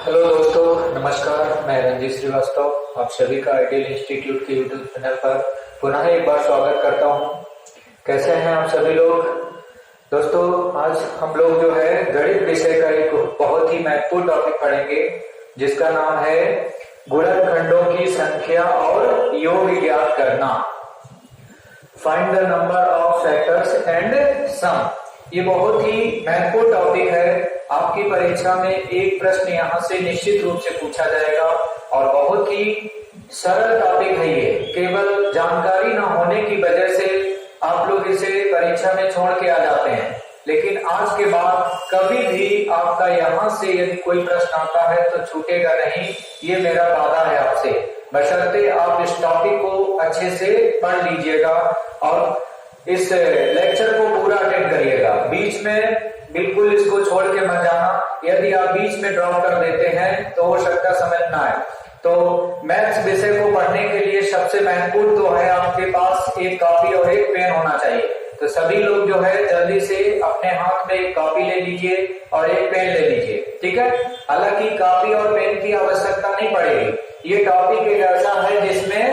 Hello दोस्तों, नमस्कार। मैं रंजीत श्रीवास्तव आप सभी का आइडियल इंस्टीट्यूट के यूट्यूब चैनल पर पुनः एक बार स्वागत करता हूं। कैसे हैं आप सभी लोग? दोस्तों, आज हम लोग जो है गणित विषय का एक बहुत ही महत्वपूर्ण टॉपिक पढ़ेंगे जिसका नाम है गुणनखंडों की संख्या और योग ज्ञात करना। Find the number of factors and sum. ये बहुत ही महत्वपूर्ण टॉपिक है। आपकी परीक्षा में एक प्रश्न यहाँ से निश्चित रूप से पूछा जाएगा और बहुत ही सरल टॉपिक है ये। केवल जानकारी ना होने की वजह से आप लोग इसे परीक्षा में छोड़ के आ जाते हैं, लेकिन आज के बाद कभी भी आपका यहाँ से यदि कोई प्रश्न आता है तो छूटेगा नहीं। ये मेरा वादा है आपसे, बशर्ते आप इस टॉपिक को अच्छे से पढ़ लीजिएगा और इस लेक्चर को पूरा अटेंड करिएगा। बीच में बिल्कुल इसको छोड़ के मत जाना। यदि आप बीच में ड्रॉप कर देते हैं तो हो सकता है समझ ना आए। तो मैथ्स विषय को पढ़ने के लिए सबसे महत्वपूर्ण तो है आपके पास एक कॉपी और एक पेन होना चाहिए। तो सभी लोग जो है जल्दी से अपने हाथ में एक कॉपी ले लीजिए और एक पेन ले लीजिए, ठीक है। हालांकि कॉपी और पेन की आवश्यकता नहीं पड़ेगी। ये टॉपिक एक ऐसा है जिसमें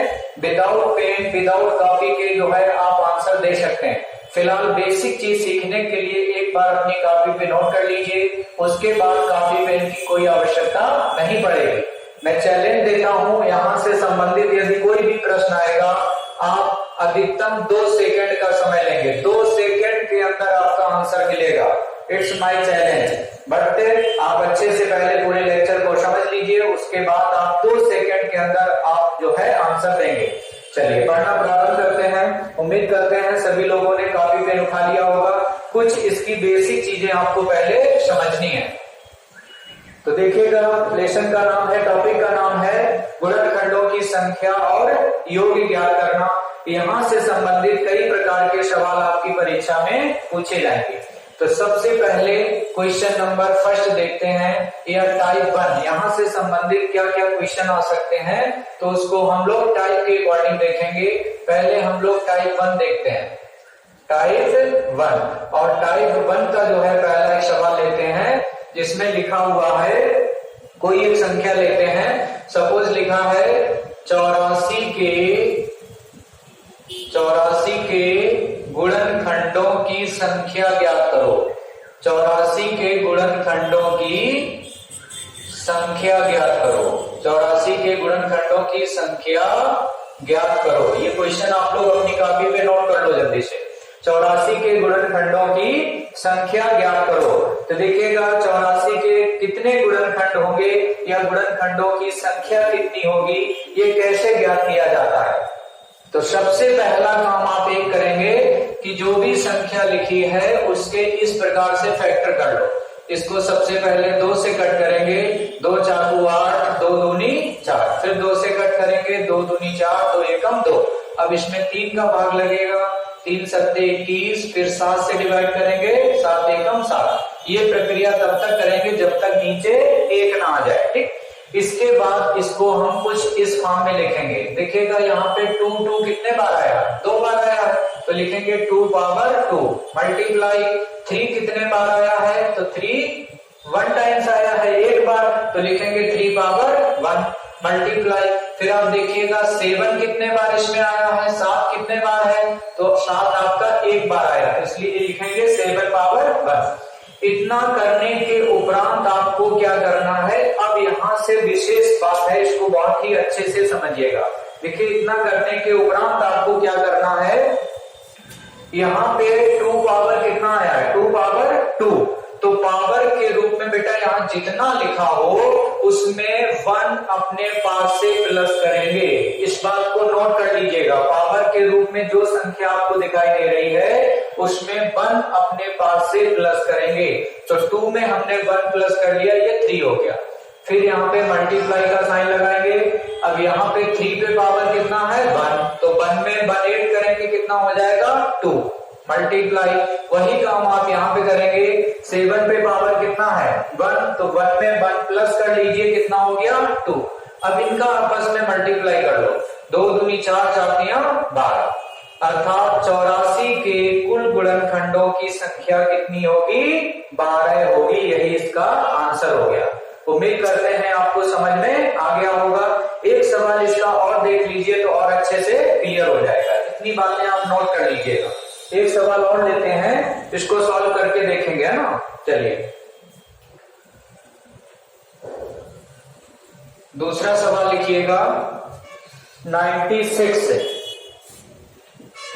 विदाउट पेन विदाउट कॉपी के जो है आप आंसर दे सकते हैं। फिलहाल बेसिक चीज सीखने के लिए एक बार अपनी कॉपी पे नोट कर लीजिए, उसके बाद कॉपी पेन की कोई आवश्यकता नहीं पड़ेगी। मैं चैलेंज देता हूं, यहाँ से संबंधित यदि कोई भी प्रश्न आएगा आप अधिकतम 2 सेकंड का समय लेंगे। 2 सेकंड के अंदर आपका आंसर मिलेगा। It's my challenge. बट आप अच्छे से पहले पूरे लेक्चर को समझ लीजिए, उसके बाद आप 2 सेकंड के अंदर आप जो है आंसर देंगे। चलिए पढ़ना प्रारंभ करते हैं। उम्मीद करते हैं सभी लोगों ने कॉपी पेन उठा लिया होगा। कुछ इसकी बेसिक चीजें आपको पहले समझनी है। तो देखिएगा, लेसन का नाम है, टॉपिक का नाम है गुणनखंडों की संख्या और योग ज्ञात करना। यहाँ से संबंधित कई प्रकार के सवाल आपकी परीक्षा में पूछे जाएंगे। तो सबसे पहले क्वेश्चन नंबर फर्स्ट देखते हैं, या टाइप 1। यहाँ से संबंधित क्या क्या क्वेश्चन आ सकते हैं तो उसको हम लोग टाइप के अकॉर्डिंग देखेंगे। पहले हम लोग टाइप 1 देखते हैं, टाइप 1। और टाइप 1 का जो है पहला एक सवाल लेते हैं जिसमें लिखा हुआ है, कोई एक संख्या लेते हैं। सपोज लिखा है 84 के गुणनखंडों की संख्या ज्ञात करो। 84 के गुणनखंडों की संख्या ज्ञात करो। 84 के गुणनखंडों की संख्या ज्ञात करो। ये क्वेश्चन आप लोग अपनी कॉपी पे नोट कर लो जल्दी से। 84 के गुणनखंडों की संख्या ज्ञात करो। तो देखिएगा 84 के कितने गुणनखंड होंगे या गुणनखंडों की संख्या कितनी होगी, ये कैसे ज्ञात किया जाता है। तो सबसे पहला काम आप एक करेंगे कि जो भी संख्या लिखी है उसके इस प्रकार से फैक्टर कर लो। इसको सबसे पहले 2 से कट करेंगे, 2 चाकू 8, 2 दूनी 4। फिर 2 से कट करेंगे, 2 दूनी 4, 2 एकम 2। अब इसमें 3 का भाग लगेगा, 3 सत्ते 21। फिर 7 से डिवाइड करेंगे, 7 एकम 7। ये प्रक्रिया तब तक करेंगे जब तक नीचे 1 ना आ जाए, ठीक। इसके बाद इसको हम कुछ इस फॉर्म में लिखेंगे। देखिएगा यहाँ पे 2 कितने बार आया, 2 बार आया है, तो लिखेंगे 2 पावर 2। मल्टीप्लाई 3 कितने बार आया है, तो 3 1 टाइम्स आया है, 1 बार, तो लिखेंगे 3 पावर 1। मल्टीप्लाई फिर आप देखिएगा 7 कितने बार इसमें आया है, 7 कितने बार है, तो 7 आपका 1 बार आया, इसलिए लिखेंगे 7 पावर 1। इतना करने के उपरांत आपको क्या करना है, अब यहाँ से विशेष बात है, इसको बहुत ही अच्छे से समझिएगा। देखिए, इतना करने के उपरांत आपको क्या करना है, यहाँ पे 2 पावर कितना आया है, 2 पावर 2। तो पावर के रूप में बेटा यहाँ जितना लिखा हो उसमें 1 अपने पास से प्लस करेंगे। इस बात को नोट कर लीजिएगा। पावर के रूप में जो संख्या आपको दिखाई दे रही है उसमें 1 अपने पास से प्लस करेंगे। तो 2 में हमने 1 प्लस कर लिया, ये 3 हो गया। फिर यहाँ पे मल्टीप्लाई का साइन लगाएंगे। अब यहाँ पे 3 पे पावर कितना है, 1, तो 1 में 1 ऐड करेंगे, कितना हो जाएगा, 2। मल्टीप्लाई वही काम आप यहाँ पे करेंगे। 7 पे पावर कितना है, 1, तो 1 में 1 प्लस कर लीजिए, कितना हो गया, 2। अब इनका आपस में मल्टीप्लाई कर लो, 2 दूनी 4, 4 12। अर्थात 84 के कुल गुणनखंडों की संख्या कितनी होगी, 12 होगी। यही इसका आंसर हो गया। उम्मीद करते हैं आपको समझ में आ गया होगा। एक सवाल इसका और देख लीजिए तो और अच्छे से क्लियर हो जाएगा। इतनी बातें आप नोट कर लीजिएगा। एक सवाल और लेते हैं, इसको सॉल्व करके देखेंगे, है ना। चलिए दूसरा सवाल लिखिएगा।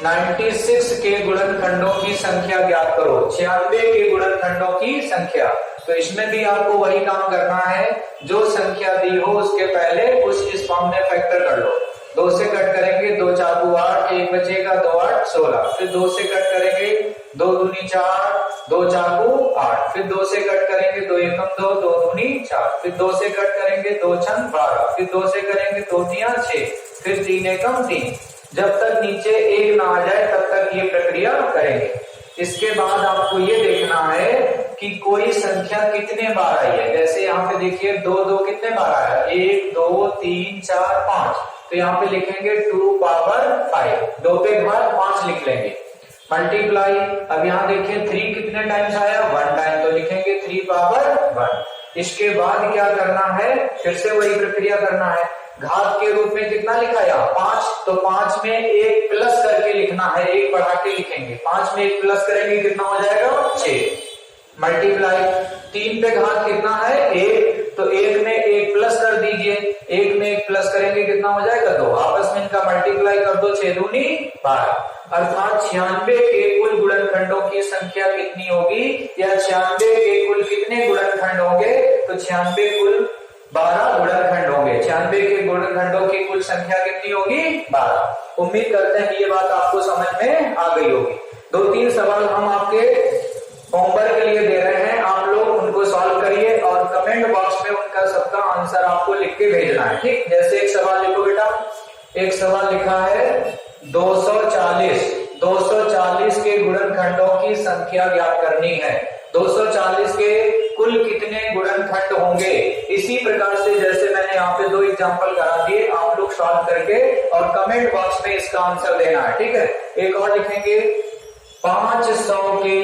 96 के गुणनखंडों की संख्या ज्ञात करो। 96 के गुणनखंडों की संख्या। तो इसमें भी आपको वही काम करना है, जो संख्या दी हो उसके पहले उस इस फॉर्म में फैक्टर कर लो। 2 से कट करेंगे 2 4 8, 1 बचेगा 2 8 16। फिर 2 से कट करेंगे 2 दूनी 4, 2 4 8। फिर 2 से कट करेंगे 2 1 2, 2 दूनी 4। फिर 2 से कट करेंगे 2 6 12। फिर 2 से करेंगे 2 3 6। फिर 3 1 3। जब तक नीचे 1 ना आ जाए तब तक ये प्रक्रिया करेंगे। इसके बाद आपको ये देखना है कि कोई संख्या कितने बार आई है। जैसे यहाँ पे देखिए 2 2 कितने बार आया, 1 2 3 4 5। तो यहाँ पे लिखेंगे 2 पावर 5, 2 पे घात 5 लिख लेंगे। मल्टीप्लाई, अब यहाँ देखिए 3 कितने टाइम्स आया, 1 टाइम, तो लिखेंगे 3 पावर 1। इसके बाद क्या करना है, फिर से वही प्रक्रिया करना है। घात के रूप में कितना लिखा यहाँ 5, तो 5 में 1 प्लस करके लिखना है, 1 बढ़ा के लिखेंगे। 5 में 1 प्लस करेंगे कितना हो जाएगा 6। मल्टीप्लाई, 3 पे घात कितना है 1, तो 1 में 1 प्लस कर दीजिए। 1 में 1 प्लस करेंगे कितना हो जाएगा 2। आपस में इनका मल्टीप्लाई कर दो, 6 दूनी 12। अर्थात 96 के कुल गुणनखंडों की संख्या कितनी होगी, या 96 के कुल कितने गुणनखंड होंगे, तो 96 कुल 12 गुणनखंड होंगे। 96 के गुणनखंडों की कुल संख्या कितनी होगी 12। उम्मीद करते हैं कि ये बात आपको समझ में आ गई होगी। 2-3 सवाल हम आपके होमवर्क के लिए दे रहे हैं, आप लोग उनको सॉल्व करिए और कमेंट बॉक्स में उनका सबका आंसर आपको लिख के भेजना है, ठीक। जैसे एक सवाल लिखो बेटा। एक सवाल लिखा है 240 के गुणनखंडों की संख्या ज्ञात करनी है। 240 के कुल कितने गुणनखंड होंगे। इसी प्रकार से जैसे मैंने यहाँ पे 2 एग्जांपल करा दिए, आप लोग सॉल्व करके और कमेंट बॉक्स में इसका आंसर देना है, ठीक है। एक और लिखेंगे 500 के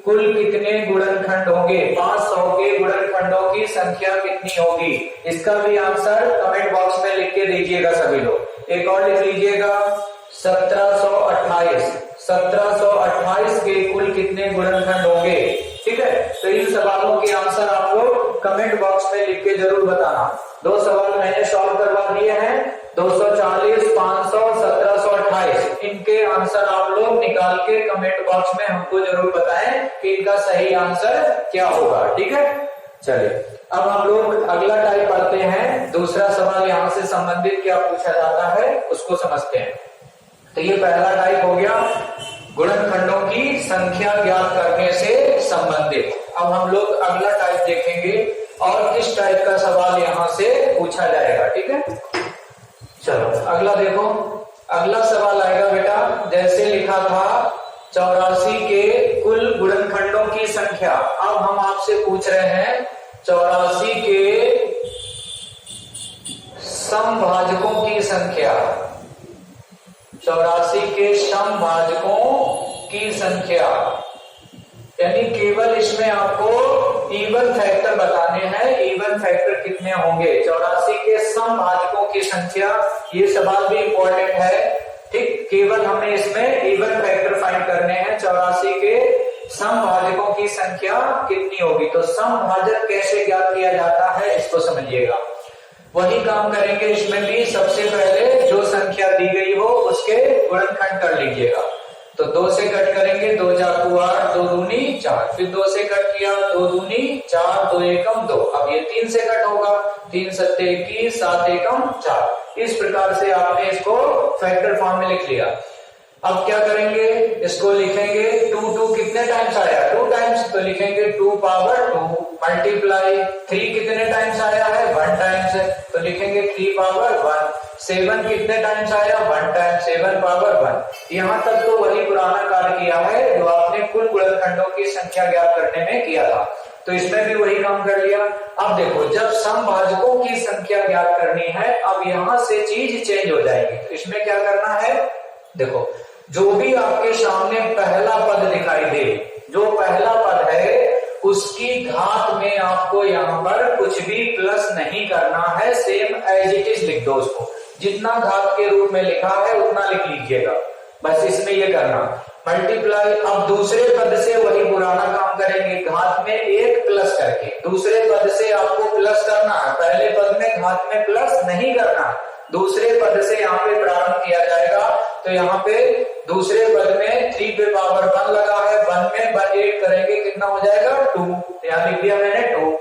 कुल कितने गुणनखंड होंगे। 500 के गुणनखंडों की संख्या कितनी होगी, इसका भी आंसर कमेंट बॉक्स में लिख के दीजिएगा सभी लोग। एक और लिख लीजिएगा 1728 के कुल कितने गुणनखंड होंगे, ठीक है। तो इन सवालों के आंसर आप लोग कमेंट बॉक्स में लिख के जरूर बताना। 2 सवाल मैंने सॉल्व करवा दिए हैं, 240, 500, 1728। इनके आंसर आप लोग निकाल के कमेंट बॉक्स में हमको जरूर बताएं कि इनका सही आंसर क्या होगा, ठीक है। चलिए अब हम लोग अगला टाइप पढ़ते हैं। दूसरा सवाल यहाँ से संबंधित क्या पूछा जाता है उसको समझते हैं। तो ये पहला टाइप हो गया गुणनखंडों की संख्या ज्ञात करने से संबंधित। अब हम लोग अगला टाइप देखेंगे और किस टाइप का सवाल यहाँ से पूछा जाएगा, ठीक है। चलो अगला देखो। अगला सवाल आएगा बेटा, जैसे लिखा था 84 के कुल गुणनखंडों की संख्या। अब हम आपसे पूछ रहे हैं 84 के समभाजकों की संख्या। 84 के समभाजकों की संख्या, यानी केवल इसमें आपको इवन फैक्टर बताने हैं। इवन फैक्टर कितने होंगे 84 के समभाजकों की संख्या। ये सवाल भी इंपॉर्टेंट है, ठीक। केवल हमें इसमें इवन फैक्टर फाइंड करने हैं। 84 के समभाजकों की संख्या कितनी होगी। तो समभाजक कैसे ज्ञात किया जाता है इसको समझिएगा। वही काम करेंगे इसमें भी। सबसे पहले जो संख्या दी गई हो उसके गुणनखंड कर लीजिएगा। तो 2 से कट करेंगे 2 4 8, 2 दूनी 4। फिर 2 से कट किया 2 दूनी 4, 2 एकम 2। अब ये 3 से कट होगा, 3 7 21, 7 एकम 4। इस प्रकार से आपने इसको फैक्टर फॉर्म में लिख लिया। अब क्या करेंगे, इसको लिखेंगे 2 2 कितने टाइम्स आया 2 टाइम्स, तो लिखेंगे 2 पावर 2। मल्टीप्लाई 3 कितने टाइम्स आया है 1 टाइम्स है, तो लिखेंगे 3 पावर 1। 7 कितने टाइम्स आया 1 टाइम, 7 पावर 1। यहाँ तक तो वही पुराना कार्य किया है जो आपने कुल गुणनखंडों की संख्या ज्ञात करने में किया था। तो इसमें भी वही काम कर लिया। अब देखो जब समभाजकों की संख्या ज्ञात करनी है, अब यहां से चीज चेंज हो जाएगी। तो इसमें क्या करना है, देखो जो भी आपके सामने पहला पद दिखाई दे, जो पहला पद है उसकी घात में आपको यहाँ पर कुछ भी प्लस नहीं करना है, सेम एज इट इज लिख दो उसको, जितना घात के रूप में लिखा है उतना लिख लीजिएगा, बस इसमें ये करना मल्टीप्लाई। अब दूसरे पद से वही पुराना काम करेंगे, घात में एक प्लस करके दूसरे पद से आपको प्लस करना है, पहले पद में घात में प्लस नहीं करना, दूसरे पद से यहाँ पे प्रारंभ किया जाएगा। तो यहाँ पे दूसरे पद में 3 पे पावर 1 लगा है, 1 में 1 8 करेंगे कितना हो जाएगा 2, यहाँ लिख दिया मैंने 2।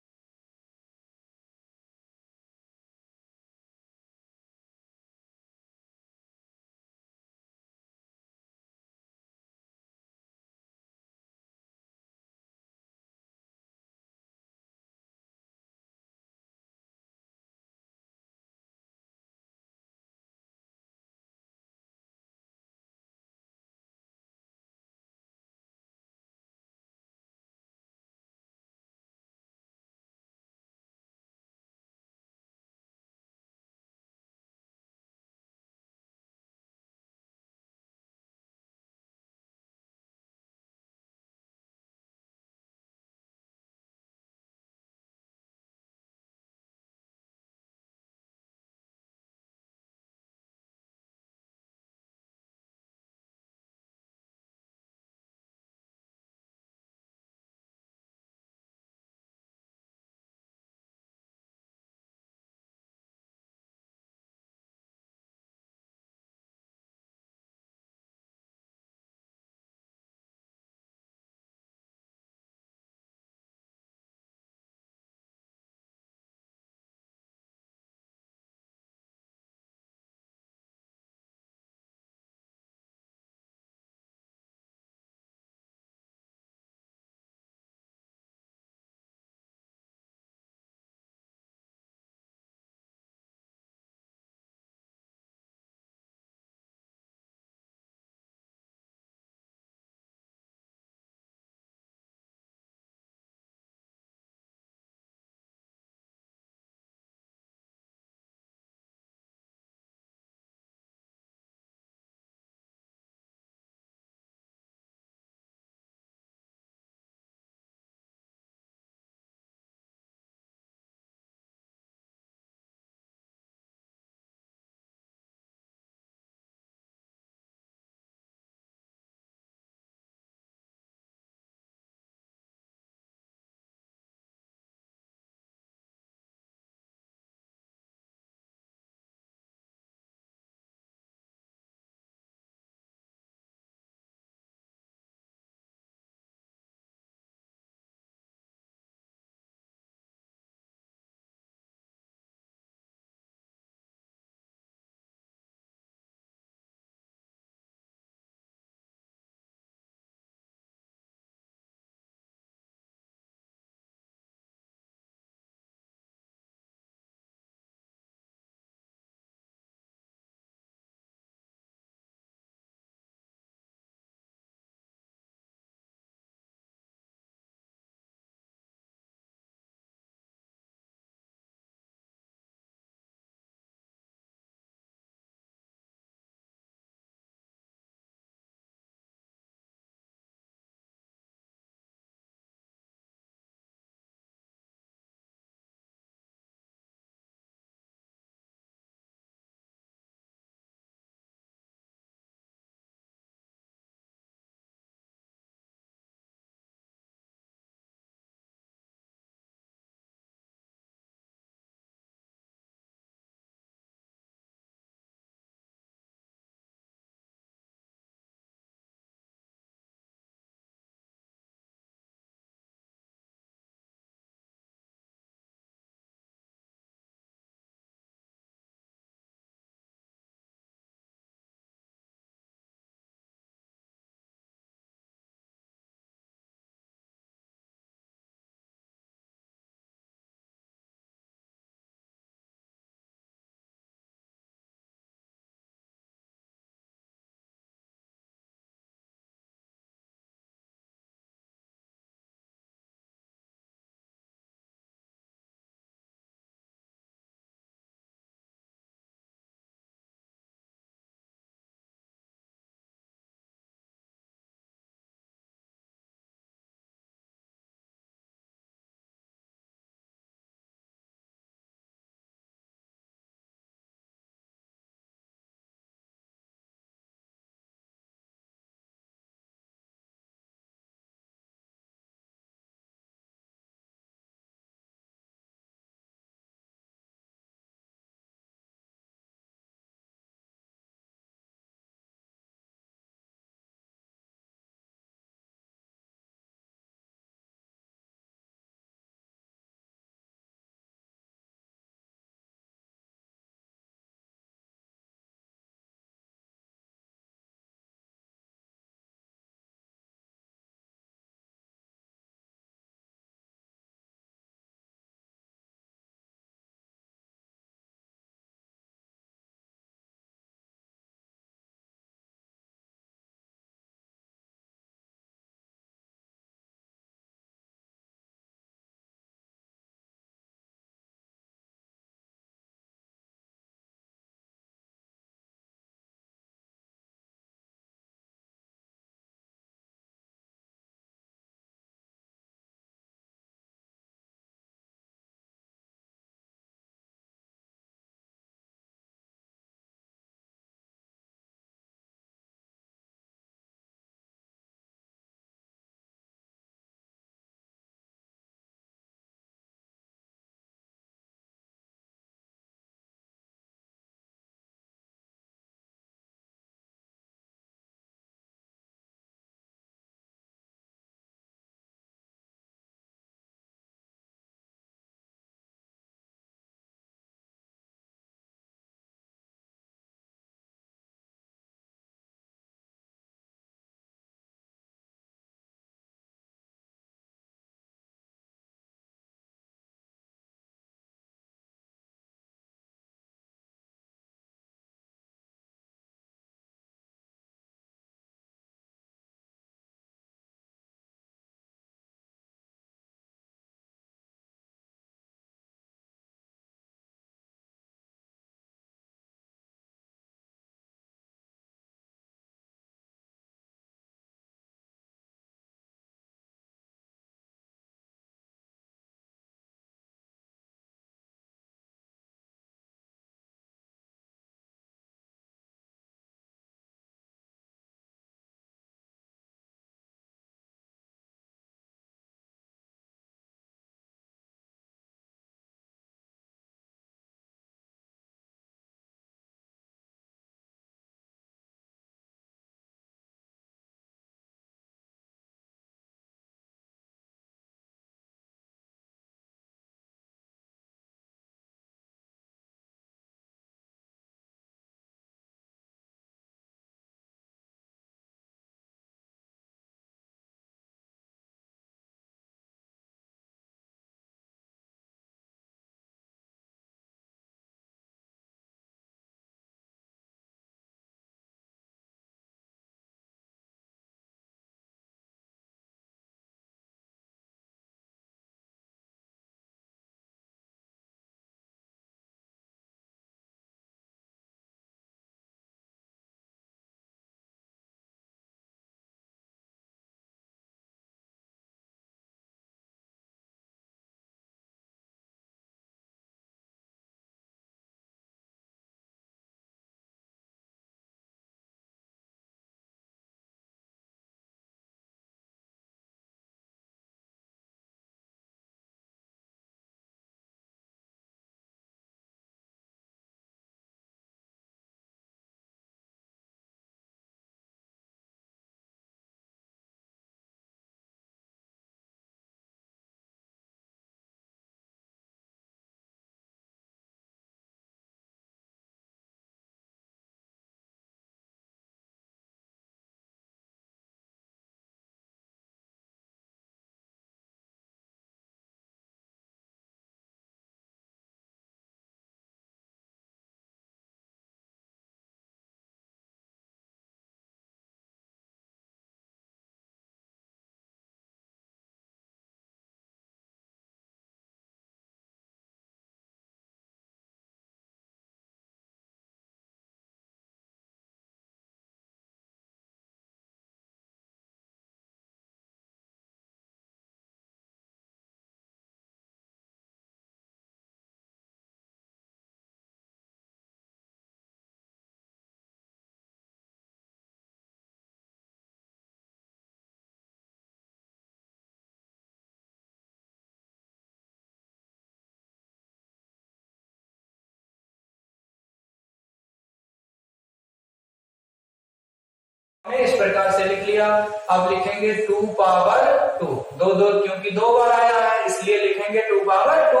इस प्रकार से लिख लिया। अब लिखेंगे 2 पावर 2, दो क्योंकि 2 बार आया है इसलिए लिखेंगे 2 पावर 2।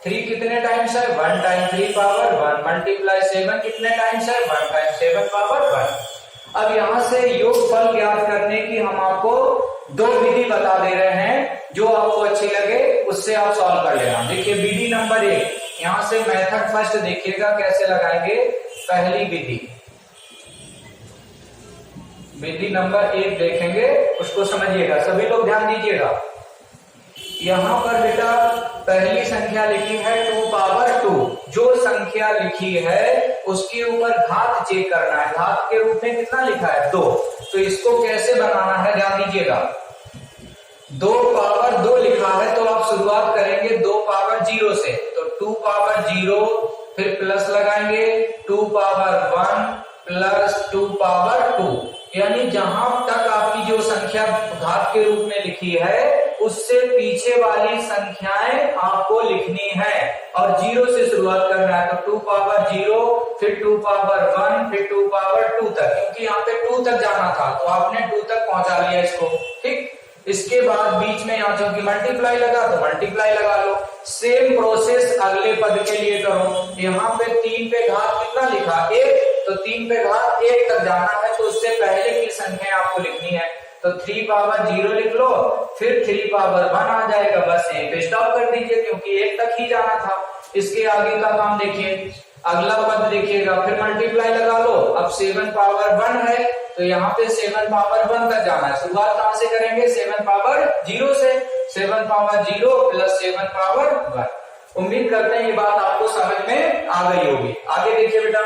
3 कितने टाइम्स है? 1 टाइम 3 पावर 1 मल्टीप्लाई 7 कितने टाइम्स है? 1 टाइम 7 पावर 1। अब यहां से योगफल ज्ञात करने की हम आपको 2 विधि बता दे रहे हैं, जो आपको अच्छी लगे उससे आप सॉल्व कर लेना। देखिए विधि नंबर 1, यहां से मेथड फर्स्ट देखिएगा कैसे लगाएंगे। पहली विधि नंबर 1 देखेंगे, उसको समझिएगा, सभी लोग ध्यान दीजिएगा। यहां पर बेटा पहली संख्या लिखी है 2 पावर 2, जो संख्या लिखी है उसके ऊपर घात चेक करना है। घात के रूप में कितना लिखा है? 2। तो इसको कैसे बनाना है ध्यान दीजिएगा। 2 पावर 2 लिखा है तो आप शुरुआत करेंगे 2 पावर 0 से, तो 2 पावर 0 फिर प्लस लगाएंगे 2 पावर 1 प्लस 2 पावर 2, यानी जहां तक आपकी जो संख्या घात के रूप में लिखी है उससे पीछे वाली संख्याएं आपको लिखनी है और 0 से शुरुआत करना है। तो 2 पावर 0 फिर 2 पावर 1 फिर 2 पावर 2 तक, क्योंकि यहाँ पे 2 तक जाना था तो आपने 2 तक पहुंचा लिया इसको, ठीक। इसके बाद बीच में यहाँ चूंकि मल्टीप्लाई लगा तो मल्टीप्लाई लगा लो। सेम प्रोसेस अगले पद के लिए करो। यहाँ पे 3 पे घात कितना लिखा? 1, तो 3 पे घात 1 तक जाना है तो उससे पहले की संख्या आपको लिखनी है। तो 3 पावर 0 लिख लो, फिर 3 पावर 1 आ जाएगा, बस यहीं पे स्टॉप कर दीजिए क्योंकि 1 तक ही जाना था। इसके आगे का काम देखिए, अगला पद देखिएगा, फिर मल्टीप्लाई लगा लो। अब 7 पावर 1 है तो यहाँ पे 7 पावर 1 तक जाना है। शुरुआत कहां से करेंगे? 7 पावर 0 से। 7 पावर 0 प्लस 7 पावर 1। उम्मीद करते हैं ये बात आपको समझ में आ गई होगी। आगे देखिए बेटा,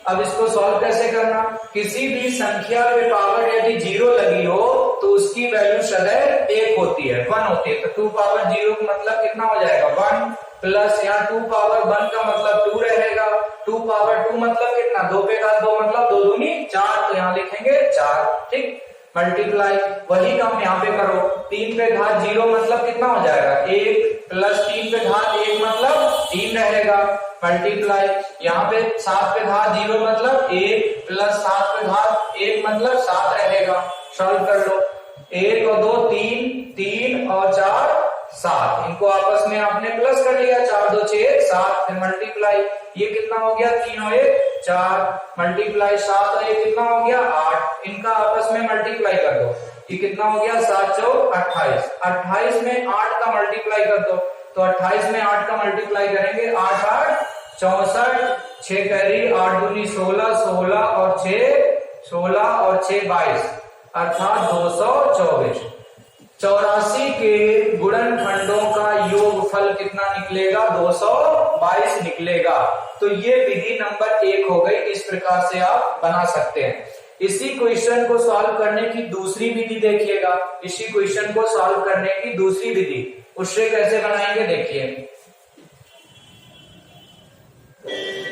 अब इसको सॉल्व कैसे करना। किसी भी संख्या पे पावर यदि 0 लगी हो तो उसकी वैल्यू सदैव 1 होती है, 1 होती है। तो 2 पावर 0 का मतलब कितना हो जाएगा? 1 प्लस यहाँ 2 पावर 1 का मतलब 2 रहेगा। 2 पावर 2 मतलब कितना? 2 पे घात 2 मतलब 2 दूनी 4, तो यहाँ लिखेंगे 4, ठीक। मल्टीप्लाई वही काम यहाँ पे करो। 3 पे घात 0 मतलब कितना हो जाएगा? 1 प्लस 3 पे घात 1 मतलब 3 रहेगा। मल्टीप्लाई यहाँ पे 7 पे घात 0 मतलब 1 प्लस 7 पे घात 1 मतलब 7 रहेगा। सॉल्व कर लो। 1 और 2 3, 3 और 4 7, इनको आपस में आपने प्लस कर लिया। 4 2 6 7, फिर मल्टीप्लाई, ये कितना हो गया? 3 और 1 4, मल्टीप्लाई 7 और 1 कितना हो गया? 8, इनका आपस में मल्टीप्लाई कर दो। ये कितना हो गया? 7 4 28, 28 में 8 का मल्टीप्लाई कर दो। तो 28 में 8 का मल्टीप्लाई करेंगे, 8 8 64, 6 कैरी 8 दूनी 16, 16 और 6 16 और 6 22, अर्थात 224। 84 के गुणनखंडों का योगफल कितना निकलेगा? 222 निकलेगा। तो ये विधि नंबर 1 हो गई। इस प्रकार से आप बना सकते हैं। इसी क्वेश्चन को सॉल्व करने की दूसरी विधि देखिएगा। इसी क्वेश्चन को सॉल्व करने की दूसरी विधि, उससे कैसे बनाएंगे देखिए।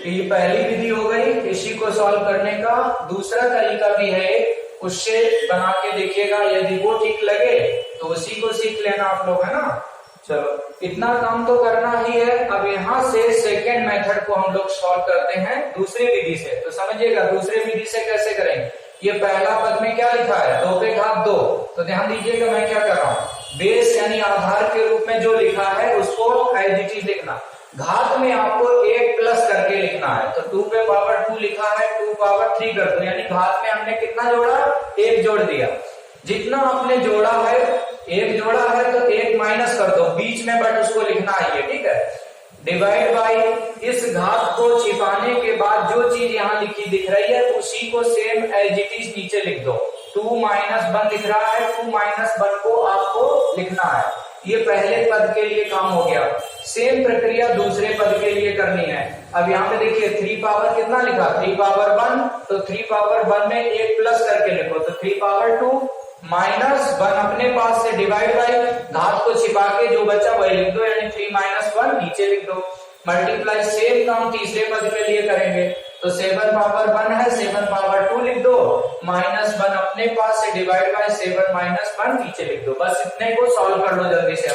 ये पहली विधि हो गई। इसी को सॉल्व करने का दूसरा तरीका भी है, उससे बना के देखिएगा। यदि वो ठीक लगे तो उसी को सीख लेना आप लोग, है ना। चलो इतना काम तो करना ही है। अब यहाँ से सेकेंड मेथड को हम लोग सॉल्व करते हैं दूसरी विधि से। तो समझिएगा दूसरी विधि से कैसे करेंगे। ये पहला पद में क्या लिखा है? 2 पे घात 2, तो ध्यान दीजिएगा मैं क्या कर रहा हूँ। बेस यानी आधार के रूप में जो लिखा है उसको एज इट इज लिखना। घात में आपको 1 प्लस करके लिखना है। तो 2 पे पावर 2 लिखा है, 2 पावर 3 कर दो, यानी घात में हमने कितना जोड़ा? 1 जोड़ दिया। जितना आपने जोड़ा है, 1 जोड़ा है तो 1 माइनस कर दो बीच में, बट उसको लिखना है, ठीक है। डिवाइड बाई, इस घात को छिपाने के बाद जो चीज यहाँ लिखी दिख रही है उसी को सेम एज इट इज नीचे लिख दो। 2 माइनस 1 दिख रहा है, 2 माइनस 1 को आपको लिखना है। ये पहले पद के लिए काम हो गया। सेम प्रक्रिया दूसरे पद के लिए करनी है। अब यहाँ पे देखिए 3 पावर कितना लिखा? 3 पावर 1, तो 3 पावर 1 में 1 प्लस करके लिखो, तो 3 पावर 2 माइनस 1 अपने पास से डिवाइड बाई घात को छिपा के जो बचा वही लिख दो, यानी 3 माइनस 1 नीचे लिख दो। मल्टीप्लाई सेम काम तीसरे पद के लिए करेंगे। तो 7 पावर 1 है, 7 पावर 2 लिख दो, माइनस 1 अपने पास से डिवाइड बाय 7 माइनस 1 नीचे लिख दो। बस इतने को सॉल्व कर लो जल्दी से।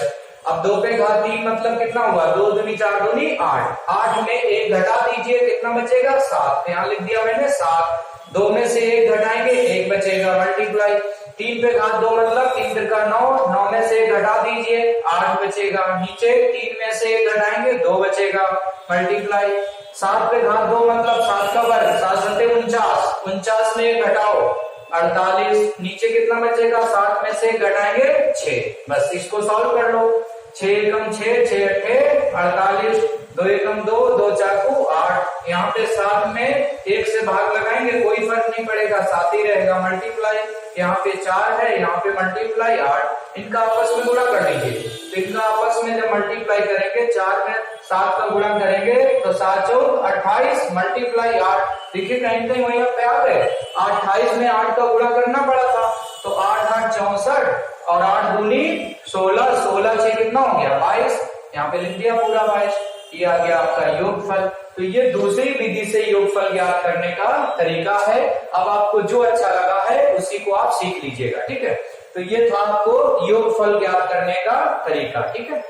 अब 2 पे घात 3 मतलब कितना हुआ? 2 दूनी 4 दूनी 8, 8 में 1 घटा दीजिए, कितना बचेगा? 7, यहाँ लिख दिया मैंने 7। 2 में से 1 घटाएंगे 1 बचेगा, मल्टीप्लाई। 3 पे घात 2 मतलब 3 3 का 9, 9 में से 1 घटा दीजिए 8 बचेगा, नीचे 3 में से 1 घटाएंगे 2 बचेगा, मल्टीप्लाई। 7 पे घात 2 मतलब 7 का वर्ग, 7 सत्ते 49, 49 में 1 घटाओ 48, नीचे कितना बचेगा, 7 में से 1 घटाएंगे 6। बस इसको सॉल्व कर लो। 6 एकम 6, 6 अट्ठे 48, 2 एकम 2, 2 चाकू 8। यहाँ पे 7 में 1 से भाग लगाएंगे कोई फर्क नहीं पड़ेगा, 7 ही रहेगा, मल्टीप्लाई। यहाँ पे 4 है, यहाँ पे मल्टीप्लाई 8, इनका आपस में गुणा कर लीजिए। तो इनका आपस में जब मल्टीप्लाई करेंगे 4 में 7 का गुणा करेंगे तो 7 चौक 28 मल्टीप्लाई 8। देखिए कहीं कहीं वहीं पे आ गए, 28 में 8 का गुणा करना पड़ा था, तो 8 8 64 और 8 दूनी 16, 16 6 कितना हो गया 22, यहाँ पे लिख दिया पूरा 22। ये आ गया आपका योगफल। तो ये दूसरी विधि से योगफल ज्ञात करने का तरीका है। अब आपको जो अच्छा लगा है उसी को आप सीख लीजिएगा, ठीक है। तो ये था आपको योगफल ज्ञात करने का तरीका, ठीक है।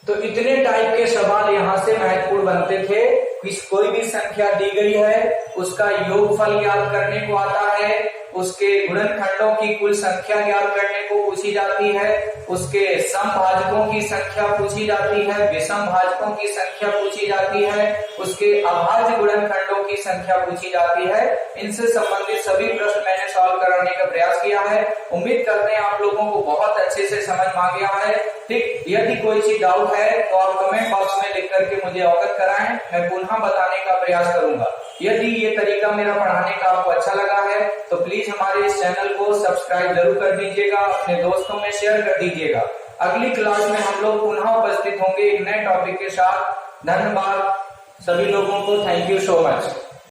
तो इतने टाइप के सवाल यहाँ से महत्वपूर्ण बनते थे। कोई भी संख्या दी गई है उसका योगफल ज्ञात करने को आता है, उसके गुणनखंडों की कुल संख्या ज्ञात करने को पूछी जाती है, उसके समभाजकों की संख्या पूछी जाती है, विषम भाजकों की संख्या पूछी जाती है, उसके अभाज्य गुणनखंडों की संख्या पूछी जाती है। इनसे संबंधित सभी प्रश्न मैंने सॉल्व कराने का प्रयास किया है। उम्मीद करते हैं आप लोगों को बहुत अच्छे से समझ में आ गया है, ठीक। यदि कोई चीज डाउट है तो आप कमेंट बॉक्स में लिख करके मुझे अवगत कराएं, मैं पुनः बताने का प्रयास करूंगा। यदि ये तरीका मेरा पढ़ाने का आपको अच्छा लगा है तो प्लीज हमारे इस चैनल को सब्सक्राइब जरूर कर दीजिएगा, अपने दोस्तों में शेयर कर दीजिएगा। अगली क्लास में हम लोग पुनः उपस्थित होंगे एक नए टॉपिक के साथ। धन्यवाद सभी लोगों को, थैंक यू सो मच।